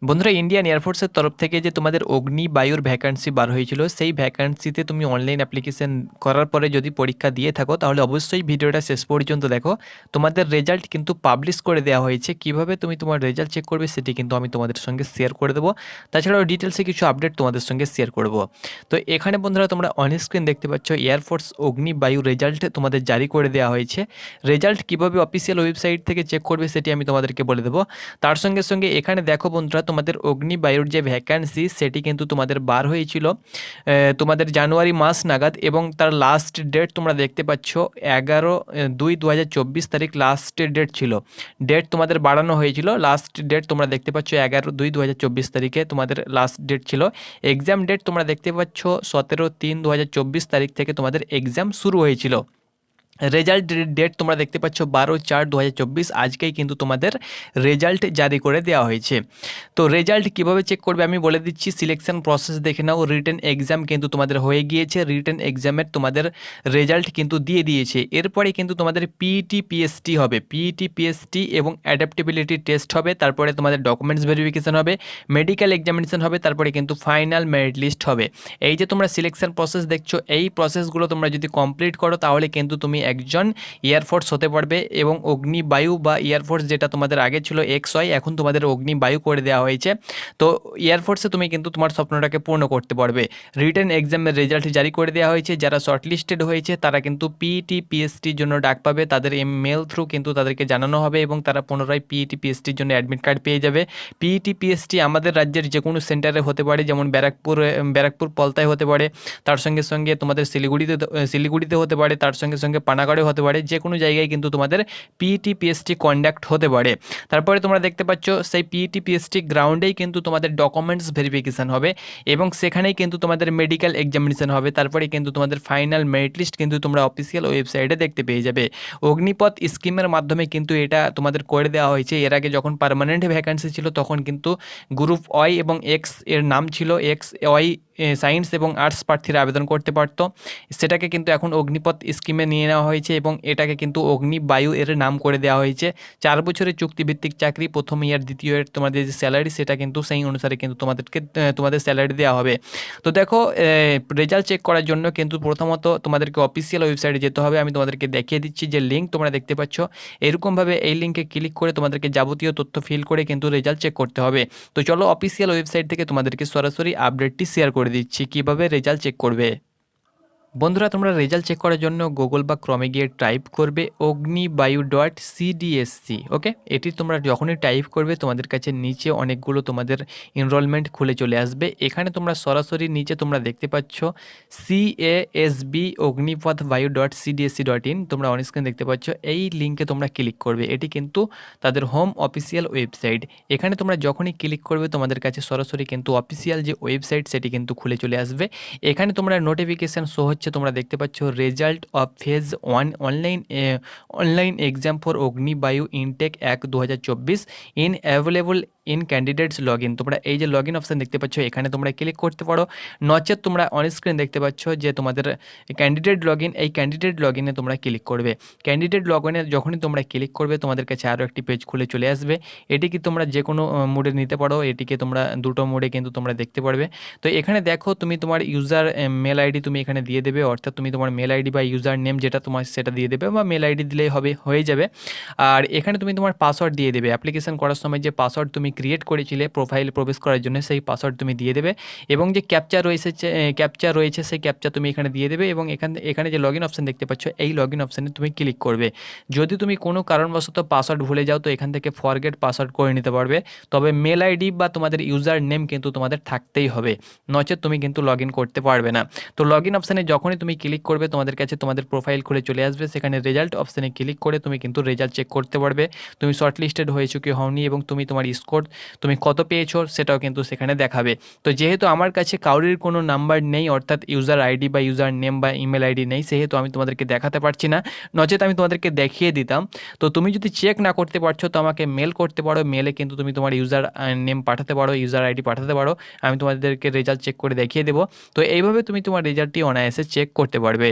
বন্ধুরা, ইন্ডিয়ান এয়ারফোর্সের তরফ থেকে যে তোমাদের অগ্নি বায়ুর ভ্যাকান্সি বার হয়েছিল, সেই ভ্যাকান্সিতে তুমি অনলাইন অ্যাপ্লিকেশন করার পরে যদি পরীক্ষা দিয়ে থাকো তাহলে অবশ্যই ভিডিওটা শেষ পর্যন্ত দেখো। তোমাদের রেজাল্ট কিন্তু পাবলিশ করে দেওয়া হয়েছে। কিভাবে তুমি তোমার রেজাল্ট চেক করবে সেটি কিন্তু আমি তোমাদের সঙ্গে শেয়ার করে দেবো। তাছাড়াও ডিটেলসে কিছু আপডেট তোমাদের সঙ্গে শেয়ার করব। তো এখানে বন্ধুরা তোমরা অন স্ক্রিন দেখতে পাচ্ছ এয়ারফোর্স অগ্নি বায়ু রেজাল্ট তোমাদের জারি করে দেওয়া হয়েছে। রেজাল্ট কীভাবে অফিসিয়াল ওয়েবসাইট থেকে চেক করবে সেটি আমি তোমাদেরকে বলে দেবো। তার সঙ্গে সঙ্গে এখানে দেখো বন্ধুরা, তোমাদের অগ্নি বায়ুর যে ভ্যাকান্সি সেটি কিন্তু তোমাদের বার হয়েছিল তোমাদের জানুয়ারি মাস নাগাদ, এবং তার লাস্ট ডেট তোমরা দেখতে পাচ্ছ 11/2/2024 তারিখ লাস্ট ডেট ছিল। ডেট তোমাদের বাড়ানো হয়েছিল, লাস্ট ডেট তোমরা দেখতে পাচ্ছ 11/2/2024 তারিখে তোমাদের লাস্ট ডেট ছিল। এক্সাম ডেট তোমরা দেখতে পাচ্ছ 17/3/2024 তারিখ থেকে তোমাদের এক্সাম শুরু হয়েছিল। রেজাল্ট ডেট তোমরা দেখতে পাচ্ছ 12/4/2024, আজকেই কিন্তু তোমাদের রেজাল্ট জারি করে দেওয়া হয়েছে। তো রেজাল্ট কিভাবে চেক করবে আমি বলে দিচ্ছি। সিলেকশন প্রসেস দেখে নাও। রিটেন এক্সাম কিন্তু তোমাদের হয়ে গিয়েছে, রিটেন এক্সামের তোমাদের রেজাল্ট কিন্তু দিয়ে দিয়েছে। এরপরে কিন্তু তোমাদের পিইটি পিএসটি হবে, পিইটি পিএসটি এবং অ্যাডাপ্টেবিলিটি টেস্ট হবে, তারপরে তোমাদের ডকুমেন্টস ভেরিফিকেশন হবে, মেডিকেল এক্সামিনেশন হবে, তারপরে কিন্তু ফাইনাল মেরিট লিস্ট হবে। এই যে তোমরা সিলেকশন প্রসেস দেখছো, এই প্রসেসগুলো তোমরা যদি কমপ্লিট করো তাহলে কিন্তু তুমি একজন এয়ারফোর্স হতে পারবে। এবং অগ্নিবায়ু বা এয়ারফোর্স যেটা তোমাদের আগে ছিল XY, এখন তোমাদের অগ্নিবায়ু করে দেওয়া হয়েছে। তো এয়ারফোর্সে তুমি কিন্তু তোমার স্বপ্নটাকে পূর্ণ করতে পারবে। রিটেন এক্সামের রেজাল্ট জারি করে দেওয়া হয়েছে। যারা শর্টলিস্টেড হয়েছে তারা কিন্তু পিইটি পিএসটির জন্য ডাক পাবে, তাদের মেল থ্রু কিন্তু তাদেরকে জানানো হবে এবং তারা পুনরায় পিইটি পিএসটির জন্য অ্যাডমিট কার্ড পেয়ে যাবে। পিইটি পিএসটি আমাদের রাজ্যের যে কোনো সেন্টারে হতে পারে, যেমন ব্যারাকপুর পলতায় হতে পারে, তার সঙ্গে সঙ্গে তোমাদের শিলিগুড়িতে হতে পারে, তার সঙ্গে সঙ্গে পানাগড়ে হতে পারে। যে কোনো জায়গায় কিন্তু তোমাদের পিইটি পিএসটি কন্ডাক্ট হতে পারে। তারপরে তোমরা দেখতে পাচ্ছ সেই পিইটি পিএসটি গ্রাউন্ডেই কিন্তু তোমাদের ডকুমেন্টস ভেরিফিকেশান হবে এবং সেখানেই কিন্তু তোমাদের মেডিকেল এক্সামিনেশন হবে। তারপরে কিন্তু তোমাদের ফাইনাল মেরিট লিস্ট কিন্তু তোমরা অফিসিয়াল ওয়েবসাইটে দেখতে পেয়ে যাবে। অগ্নিপথ স্কিমের মাধ্যমে কিন্তু এটা তোমাদের করে দেওয়া হয়েছে। এর আগে যখন পার্মানেন্ট ভ্যাকান্সি ছিল তখন কিন্তু গ্রুপ ওয়াই এবং এক্স এর নাম ছিল XY, সায়েন্স এবং আর্টস প্রার্থীরা আবেদন করতে পারত। সেটাকে কিন্তু এখন অগ্নিপথ স্কিমে নিয়ে নেওয়া হয়েছে এবং এটাকে কিন্তু অগ্নিবায়ু এর নাম করে দেওয়া হয়েছে। 4 বছরের চুক্তিভিত্তিক চাকরি, প্রথম ইয়ার দ্বিতীয় ইয়ার তোমাদের যে স্যালারি সেটা কিন্তু সেই অনুসারে কিন্তু তোমাদের স্যালারি দেওয়া হবে। তো দেখো, রেজাল্ট চেক করার জন্য কিন্তু প্রথমত তোমাদেরকে অফিসিয়াল ওয়েবসাইটে যেতে হবে। আমি তোমাদেরকে দেখিয়ে দিচ্ছি যে লিঙ্ক তোমরা দেখতে পাচ্ছ, এরকমভাবে এই লিঙ্কে ক্লিক করে তোমাদেরকে যাবতীয় তথ্য ফিল করে কিন্তু রেজাল্ট চেক করতে হবে। তো চলো অফিসিয়াল ওয়েবসাইট থেকে তোমাদেরকে সরাসরি আপডেটটি শেয়ার করে দিচ্ছি কিভাবে রেজাল্ট চেক করবে। বন্ধুরা, তোমরা রেজাল্ট চেক করার জন্য গুগল বা ক্রমে গিয়ে টাইপ করবে ognibayu.cdsc। ওকে, এটি তোমরা যখনই টাইপ করবে তোমাদের কাছে নিচে অনেকগুলো তোমাদের এনরোলমেন্ট খুলে চলে আসবে। এখানে তোমরা সরাসরি নিচে তোমরা দেখতে পাচ্ছ CASB ognipathbayu.cdsc.in, তোমরা অন স্ক্রিন দেখতে পাচ্ছ। এই লিঙ্কে তোমরা ক্লিক করবে, এটি কিন্তু তাদের হোম অফিসিয়াল ওয়েবসাইট। এখানে তোমরা যখনই ক্লিক করবে তোমাদের কাছে সরাসরি কিন্তু অফিসিয়াল যে ওয়েবসাইট সেটি কিন্তু খুলে চলে আসবে। এখানে তোমরা নোটিফিকেশান শো হচ্ছে, তোমরা দেখতে পাচ্ছ result of phase 1 online exam for Agnivayu intake 1/2024 in available in candidates log in. তোমরা এই যে লগ ইন অপশান দেখতে পাচ্ছ এখানে তোমরা ক্লিক করতে পারো। নচেত তোমরা অন স্ক্রিন দেখতে পাচ্ছ যে তোমাদের ক্যান্ডিডেট লগ ইন, এই ক্যান্ডিডেট লগ ইনে তোমরা ক্লিক করবে। ক্যান্ডিডেট লগ ইনে যখনই তোমরা ক্লিক করবে তোমাদের কাছে আরও একটি পেজ খুলে চলে আসবে। এটিকে তোমরা যে কোনো মোডে নিতে পারো, এটিকে তোমরা দুটো মোডে কিন্তু তোমরা দেখতে পারবে। তো এখানে দেখো, তুমি তোমার ইউজার মেল আইডি তুমি এখানে দিয়ে দেবে, অর্থাৎ তুমি তোমার মেল আইডি বা ইউজার নেম যেটা তোমার সেটা দিয়ে দেবে, বা মেল আইডি দিলেই হয়ে যাবে। আর এখানে তুমি তোমার পাসওয়ার্ড দিয়ে দেবে। অ্যাপ্লিকেশন করার সময় যে পাসওয়ার্ড তুমি ক্রিয়েট করেছিলে প্রোফাইলে প্রবেশ করার জন্য সেই পাসওয়ার্ড তুমি দিয়ে দেবে, এবং যে ক্যাপচা রয়েছে সেই ক্যাপচা তুমি এখানে দিয়ে দেবে। এবং এখানে যে লগ ইন অপশান দেখতে পাচ্ছ এই লগ ইন অপশানে তুমি ক্লিক করবে। যদি তুমি কোনো কারণবশত পাসওয়ার্ড ভুলে যাও তো এখান থেকে ফরগেট পাসওয়ার্ড করে নিতে পারবে, তবে মেল আইডি বা তোমাদের ইউজার নেম কিন্তু তোমাদের থাকতেই হবে, নচেত তুমি কিন্তু লগ ইন করতে পারবে না। তো লগ ইন অপশানে যখনই তুমি ক্লিক করবে তোমাদের কাছে তোমাদের প্রোফাইল খুলে চলে আসবে। সেখানে রেজাল্ট অপশানে ক্লিক করে তুমি কিন্তু রেজাল্ট চেক করতে পারবে, তুমি শর্টলিস্টেড হয়েছো কি হওনি, এবং তুমি তোমার স্কোর তুমি কত পেয়েছো সেটাও কিন্তু সেখানে দেখাবে। তো যেহেতু আমার কাছে কারোর কোনো নাম্বার নেই, অর্থাৎ ইউজার আইডি বা ইউজার নেম বা ইমেল আইডি নেই, সেহেতু আমি তোমাদেরকে দেখাতে পারছি না, নচেত আমি তোমাদেরকে দেখিয়ে দিতাম। তো তুমি যদি চেক না করতে পারছো তো আমাকে মেল করতে পারো, মেলে কিন্তু তুমি তোমার ইউজার নেম পাঠাতে পারো, ইউজার আইডি পাঠাতে পারো, আমি তোমাদেরকে রেজাল্ট চেক করে দেখিয়ে দেবো। তো এইভাবে তুমি তোমার রেজাল্টটি অনায়াসে চেক করতে পারবে।